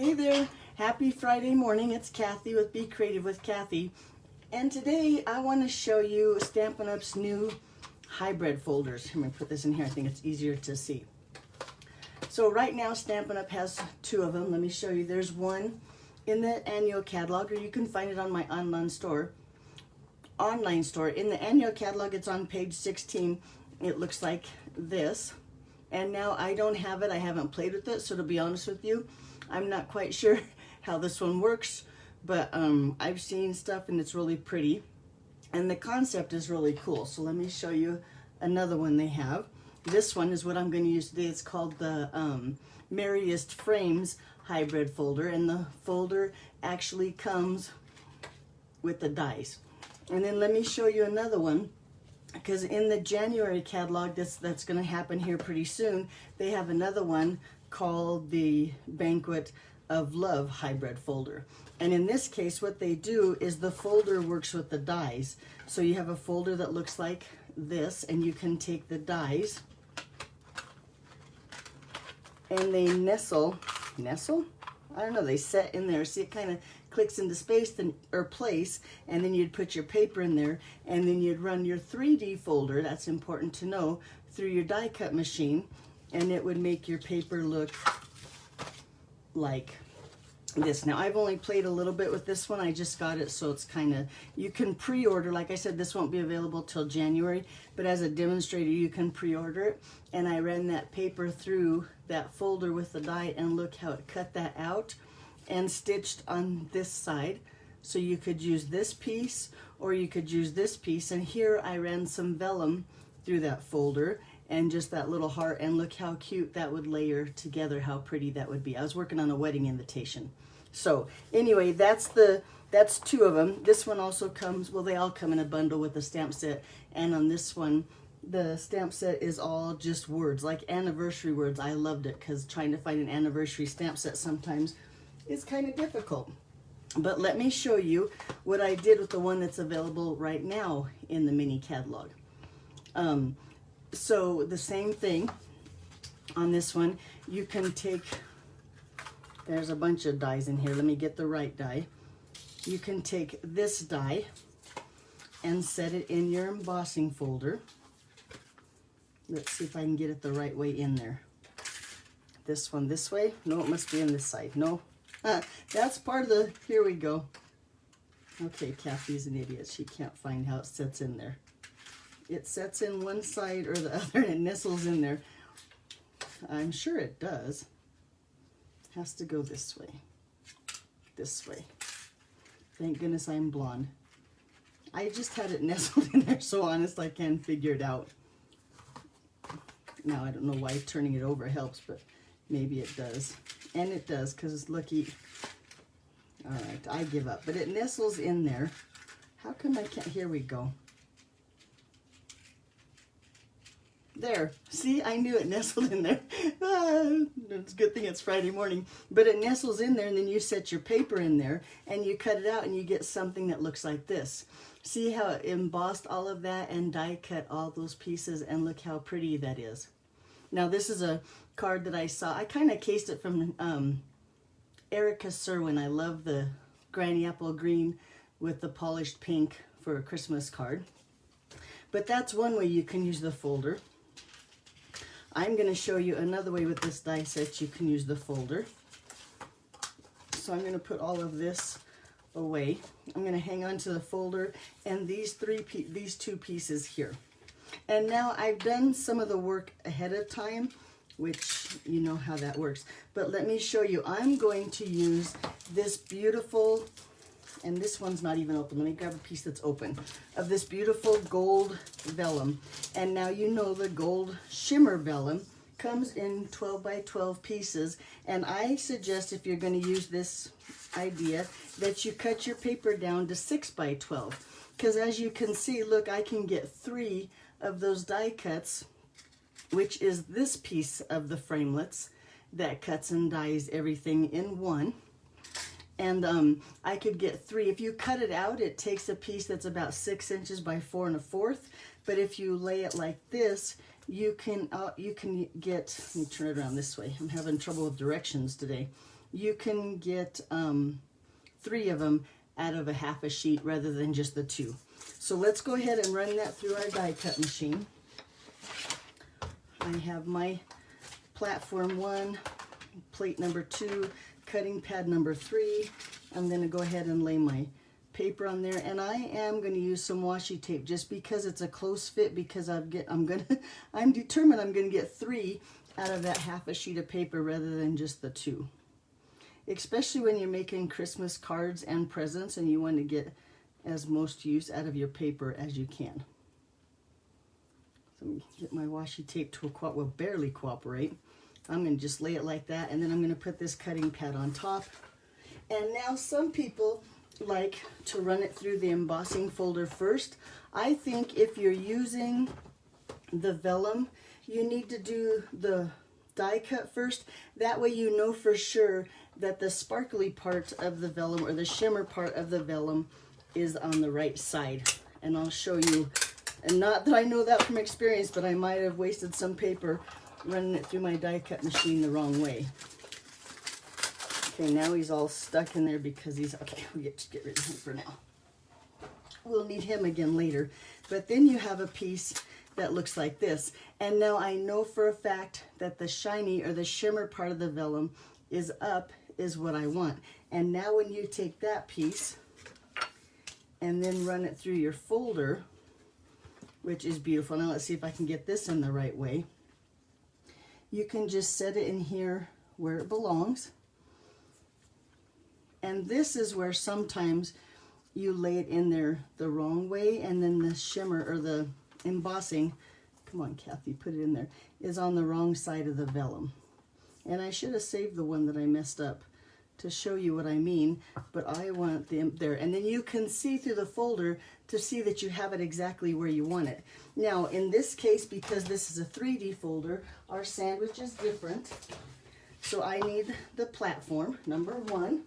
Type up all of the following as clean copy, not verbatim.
Hey there, happy Friday morning. It's Kathy with Be Creative with Kathy. And today I want to show you Stampin' Up's new hybrid folders. Let me put this in here, I think it's easier to see. So right now Stampin' Up has two of them. Let me show you. There's one in the annual catalog, or you can find it on my online store. In the annual catalog, it's on page 16. It looks like this. And now I don't have it, I haven't played with it, so to be honest with you, I'm not quite sure how this one works, but I've seen stuff and it's really pretty. And the concept is really cool. So let me show you another one they have. This one is what I'm going to use today. It's called the Merriest Frames Hybrid folder, and the folder actually comes with the dies. And then let me show you another one, because in the January catalog that's going to happen here pretty soon, they have another one called the Banquet of Love hybrid folder. And in this case, what they do is the folder works with the dies. So you have a folder that looks like this, and you can take the dies and they nestle? I don't know, they set in there. See, it kind of clicks into space or place, and then you'd put your paper in there, and then you'd run your 3D folder, that's important to know, through your die cut machine, and it would make your paper look like this. Now I've only played a little bit with this one. I just got it, so it's kind of, you can pre-order. Like I said, this won't be available till January, but as a demonstrator you can pre-order it. And I ran that paper through that folder with the die, and look how it cut that out and stitched on this side. So you could use this piece or you could use this piece, and here I ran some vellum through that folder and just that little heart, and look how cute that would layer together, how pretty that would be. I was working on a wedding invitation. So anyway, that's two of them. This one also comes, well, they all come in a bundle with a stamp set, and on this one the stamp set is all just words, like anniversary words. I loved it because trying to find an anniversary stamp set sometimes is kind of difficult. But let me show you what I did with the one that's available right now in the mini catalog. So the same thing on this one. You can take, there's a bunch of dies in here. Let me get the right die. You can take this die and set it in your embossing folder. Let's see if I can get it the right way in there. This one this way? No, it must be on this side. No, that's part of the, here we go. Okay, Kathy's an idiot. She can't find how it sets in there. It sets in one side or the other, and it nestles in there. I'm sure it does. It has to go this way. This way. Thank goodness I'm blonde. I just had it nestled in there so honest I can't figure it out. Now I don't know why turning it over helps, but maybe it does. And it does, because looky. Alright, I give up. But it nestles in there. How come I can't? Here we go. There. See, I knew it nestled in there. It's a good thing it's Friday morning. But it nestles in there, and then you set your paper in there, and you cut it out, and you get something that looks like this. See how it embossed all of that and die cut all those pieces, and look how pretty that is. Now this is a card that I saw. I kind of cased it from Erica Serwin. I love the Granny Apple Green with the polished pink for a Christmas card. But that's one way you can use the folder. I'm going to show you another way with this die set you can use the folder. So I'm going to put all of this away. I'm going to hang on to the folder and these two pieces here. And now I've done some of the work ahead of time, which you know how that works. But let me show you. I'm going to use this beautiful, and this one's not even open. Let me grab a piece that's open, of this beautiful gold vellum. And now you know the gold shimmer vellum comes in 12 by 12 pieces. And I suggest, if you're going to use this idea, that you cut your paper down to 6 by 12. Because as you can see, look, I can get 3 of those die cuts, which is this piece of the framelits that cuts and dies everything in one. And I could get 3. If you cut it out, it takes a piece that's about 6 inches by 4 1/4. But if you lay it like this, you can get, let me turn it around this way. I'm having trouble with directions today. you can get 3 of them out of a half a sheet rather than just the 2. So let's go ahead and run that through our die cut machine. I have my platform 1, plate number 2, cutting pad number 3. I'm going to go ahead and lay my paper on there, and I am going to use some washi tape just because it's a close fit, because I'm determined I'm going to get 3 out of that half a sheet of paper rather than just the 2. Especially when you're making Christmas cards and presents and you want to get as most use out of your paper as you can. So let me get my washi tape to will barely cooperate. I'm going to just lay it like that, and then I'm going to put this cutting pad on top. And now some people like to run it through the embossing folder first. I think if you're using the vellum, you need to do the die cut first. That way you know for sure that the sparkly part of the vellum or the shimmer part of the vellum is on the right side. And I'll show you, and not that I know that from experience, but I might have wasted some paper running it through my die cut machine the wrong way. Okay, now he's all stuck in there because he's, okay, we'll get rid of him for now. We'll need him again later. But then you have a piece that looks like this. And now I know for a fact that the shiny or the shimmer part of the vellum is up, is what I want. And now when you take that piece and then run it through your folder, which is beautiful. Now let's see if I can get this in the right way. You can just set it in here where it belongs. And this is where sometimes you lay it in there the wrong way, and then the shimmer or the embossing, come on Kathy, put it in there, is on the wrong side of the vellum. And I should have saved the one that I messed up to show you what I mean, but I want them there. And then you can see through the folder to see that you have it exactly where you want it. Now in this case, because this is a 3D folder, our sandwich is different. So I need the platform, number 1.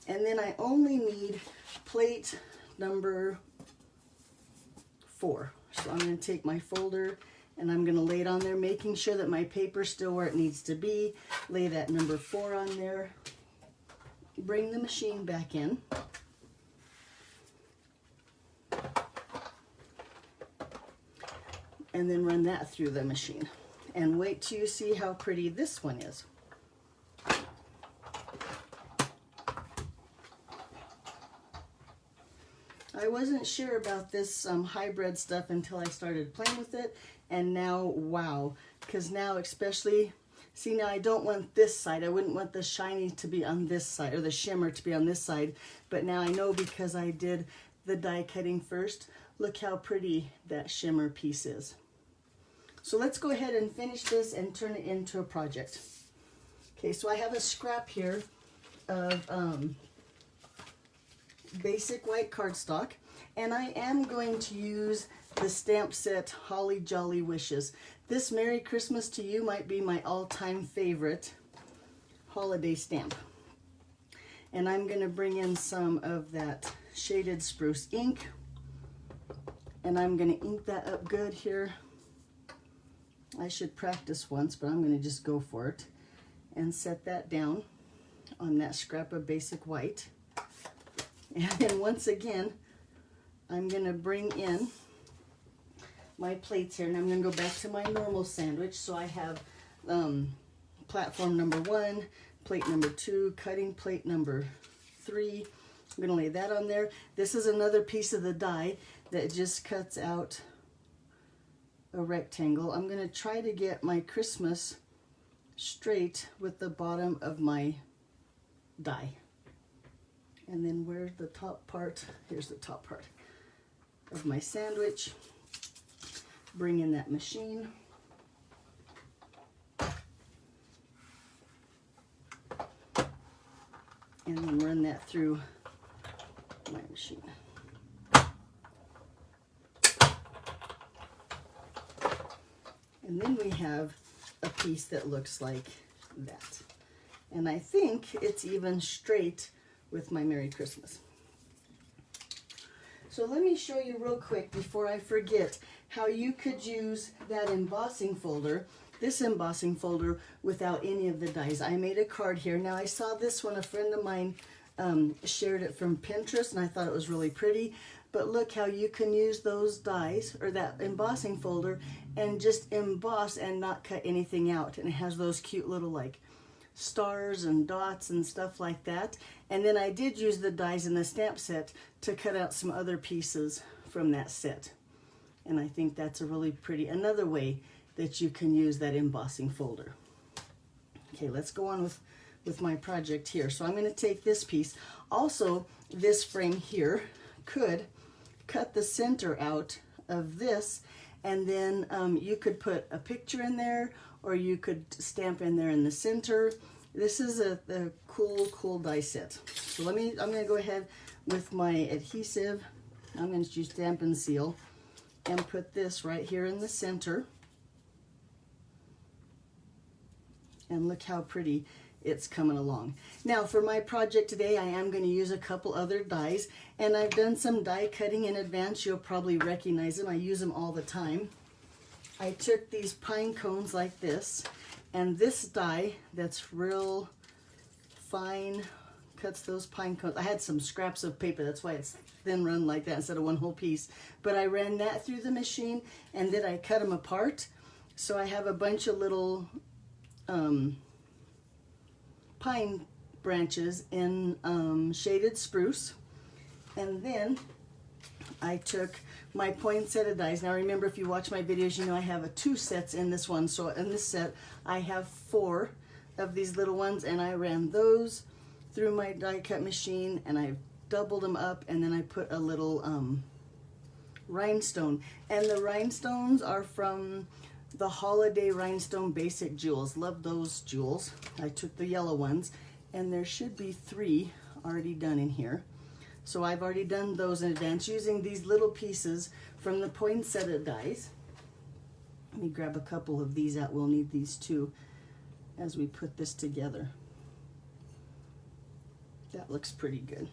And then I only need plate number 4. So I'm going to take my folder and I'm going to lay it on there, making sure that my paper's still where it needs to be. Lay that number 4 on there. Bring the machine back in. And then run that through the machine. And wait till you see how pretty this one is. I wasn't sure about this hybrid stuff until I started playing with it, and now, wow, because now especially, see now I don't want this side, I wouldn't want the shiny to be on this side, or the shimmer to be on this side, but now I know because I did the die cutting first. Look how pretty that shimmer piece is. So let's go ahead and finish this and turn it into a project. Okay, so I have a scrap here of basic white cardstock, and I am going to use the stamp set Holly Jolly Wishes. This Merry Christmas to You might be my all-time favorite holiday stamp. And I'm going to bring in some of that shaded spruce ink, and I'm going to ink that up good here. I should practice once, but I'm going to just go for it and set that down on that scrap of basic white. And then once again, I'm going to bring in my plates here, and I'm going to go back to my normal sandwich. So I have platform number 1, plate number 2, cutting plate number 3. I'm going to lay that on there. This is another piece of the die that just cuts out a rectangle. I'm going to try to get my Christmas straight with the bottom of my die. And then where's the top part? Here's the top part of my sandwich. Bring in that machine. And then run that through my machine. And then we have a piece that looks like that. And I think it's even straight with my Merry Christmas. So let me show you real quick before I forget how you could use that embossing folder this embossing folder without any of the dies. I made a card here. Now I saw this one, a friend of mine shared it from Pinterest, and I thought it was really pretty. But look how you can use those dies or that embossing folder and just emboss and not cut anything out. And it has those cute little like stars and dots and stuff like that. And then I did use the dies in the stamp set to cut out some other pieces from that set. And I think that's a really pretty, another way that you can use that embossing folder. Okay, let's go on with my project here. So I'm going to take this piece. Also, this frame here could cut the center out of this, and then you could put a picture in there, or you could stamp in there in the center. This is a cool die set. So I'm going to go ahead with my adhesive. I'm going to use Stamp and Seal and put this right here in the center. And look how pretty it's coming along. Now for my project today, I am going to use a couple other dies, and I've done some die cutting in advance. You'll probably recognize them. I use them all the time. I took these pine cones like this, and this die that's real fine cuts those pine cones. I had some scraps of paper, that's why it's thin run like that instead of one whole piece. But I ran that through the machine, and then I cut them apart. So I have a bunch of little pine branches in shaded spruce. And then I took my poinsettia dies. Now remember, if you watch my videos, you know I have 2 sets in this one. So in this set, I have 4 of these little ones, and I ran those through my die cut machine, and I doubled them up, and then I put a little rhinestone. And the rhinestones are from the Holiday Rhinestone Basic Jewels. Love those jewels. I took the yellow ones, and there should be 3 already done in here. So I've already done those in advance using these little pieces from the poinsettia dies. Let me grab a couple of these out. We'll need these too as we put this together. That looks pretty good.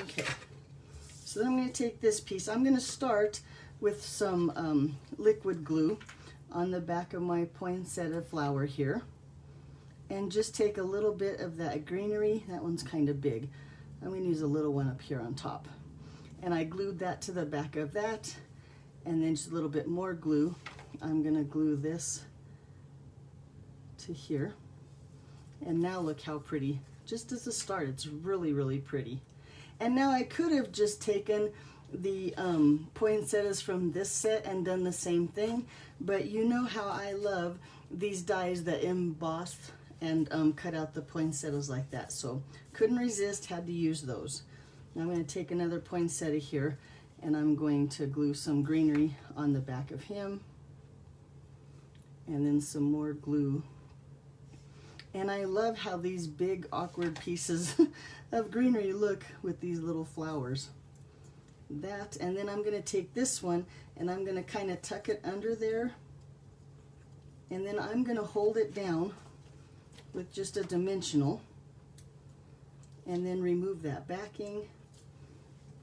Okay, so then I'm going to take this piece. I'm going to start with some liquid glue on the back of my poinsettia flower here, and just take a little bit of that greenery. That one's kind of big. I'm going to use a little one up here on top, and I glued that to the back of that, and then just a little bit more glue. I'm going to glue this to here, and now look how pretty. Just as a start, it's really pretty. And now I could have just taken the poinsettias from this set and done the same thing, but you know how I love these dies that emboss and cut out the poinsettias like that, so couldn't resist, had to use those. Now I'm going to take another poinsettia here, and I'm going to glue some greenery on the back of him, and then some more glue. And I love how these big awkward pieces of greenery look with these little flowers. That, and then I'm going to take this one, and I'm going to kind of tuck it under there, and then I'm going to hold it down with just a dimensional, and then remove that backing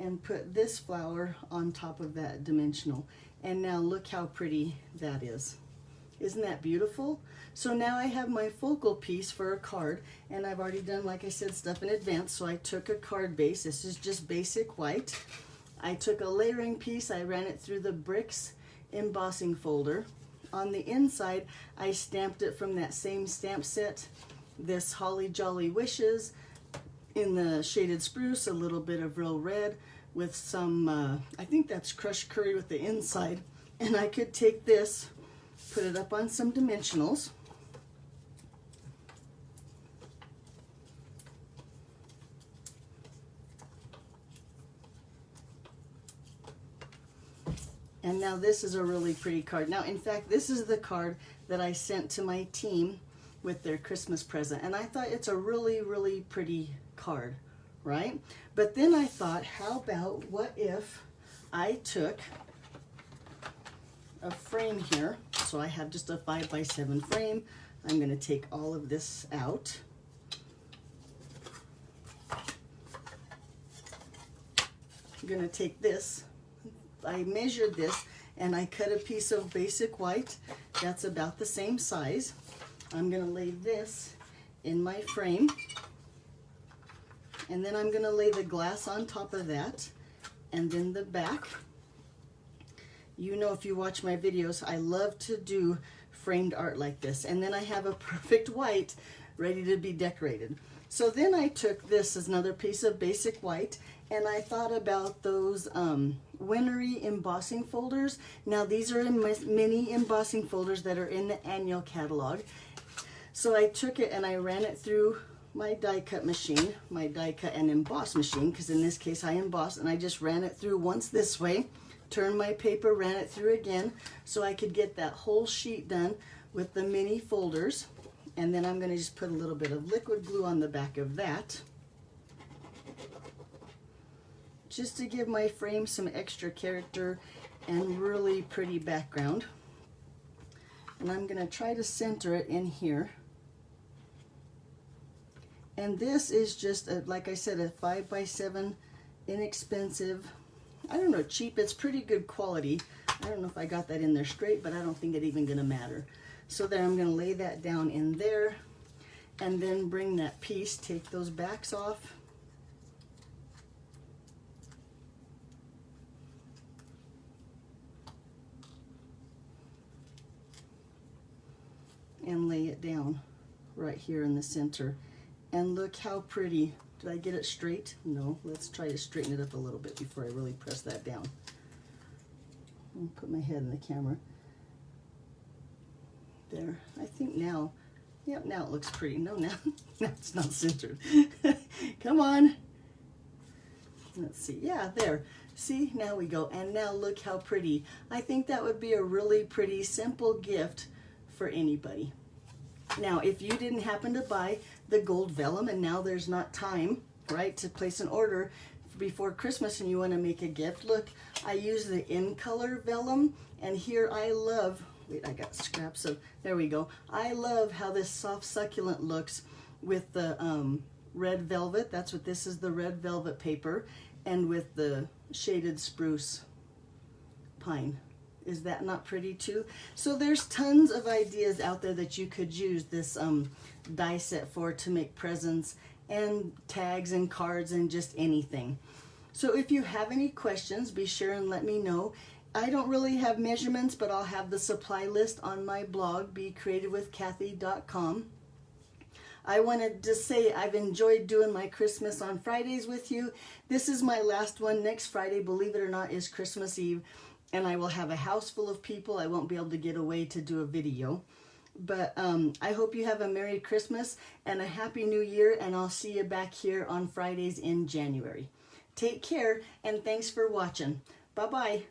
and put this flower on top of that dimensional. And now look how pretty that is. Isn't that beautiful? So now I have my focal piece for a card, and I've already done, like I said, stuff in advance. So I took a card base. This is just basic white. I took a layering piece, I ran it through the bricks embossing folder. On the inside, I stamped it from that same stamp set, this Holly Jolly Wishes in the shaded spruce, a little bit of real red with some, I think that's crushed curry with the inside. And I could take this, put it up on some dimensionals. And now this is a really pretty card. Now, in fact, this is the card that I sent to my team with their Christmas present. And I thought it's a really pretty card, right? But then I thought, how about, what if I took a frame here? So I have just a 5x7 frame. I'm going to take all of this out. I'm going to take this. I measured this, and I cut a piece of basic white that's about the same size. I'm going to lay this in my frame, and then I'm going to lay the glass on top of that, and then the back. You know, if you watch my videos, I love to do framed art like this, and then I have a perfect white ready to be decorated. So then I took this as another piece of basic white, and I thought about those wintry embossing folders. Now these are in mini embossing folders that are in the annual catalog. So I took it and I ran it through my die cut machine, my die cut and emboss machine, because in this case I embossed, and I just ran it through once this way, turned my paper, ran it through again, so I could get that whole sheet done with the mini folders. And then I'm going to just put a little bit of liquid glue on the back of that, just to give my frame some extra character and really pretty background. And I'm going to try to center it in here. And this is just, like I said, a 5x7 inexpensive, I don't know, cheap, it's pretty good quality. I don't know if I got that in there straight, but I don't think it's even going to matter. So there, I'm going to lay that down in there, and then bring that piece, take those backs off, and lay it down right here in the center. And look how pretty. Did I get it straight? No. Let's try to straighten it up a little bit before I really press that down. I'll put my head in the camera. There. I think now, yep, now it looks pretty. No, now it's not centered. Come on. Let's see. Yeah, there. See, now we go. And now look how pretty. I think that would be a really pretty, simple gift for anybody. Now, if you didn't happen to buy the gold vellum and now there's not time, right, to place an order before Christmas and you want to make a gift, look, I use the in color vellum, and here I love, wait, I got scraps of, there we go. I love how this soft succulent looks with the red velvet. That's what this is, the red velvet paper, and with the shaded spruce pine. Is that not pretty too? So there's tons of ideas out there that you could use this die set for, to make presents and tags and cards and just anything. So if you have any questions, be sure and let me know. I don't really have measurements, but I'll have the supply list on my blog, becreativewithkathy.com. I wanted to say I've enjoyed doing my Christmas on Fridays with you. This is my last one. Next Friday, believe it or not, is Christmas Eve, and I will have a house full of people. I won't be able to get away to do a video. But I hope you have a Merry Christmas and a Happy New Year, and I'll see you back here on Fridays in January. Take care, and thanks for watching. Bye-bye.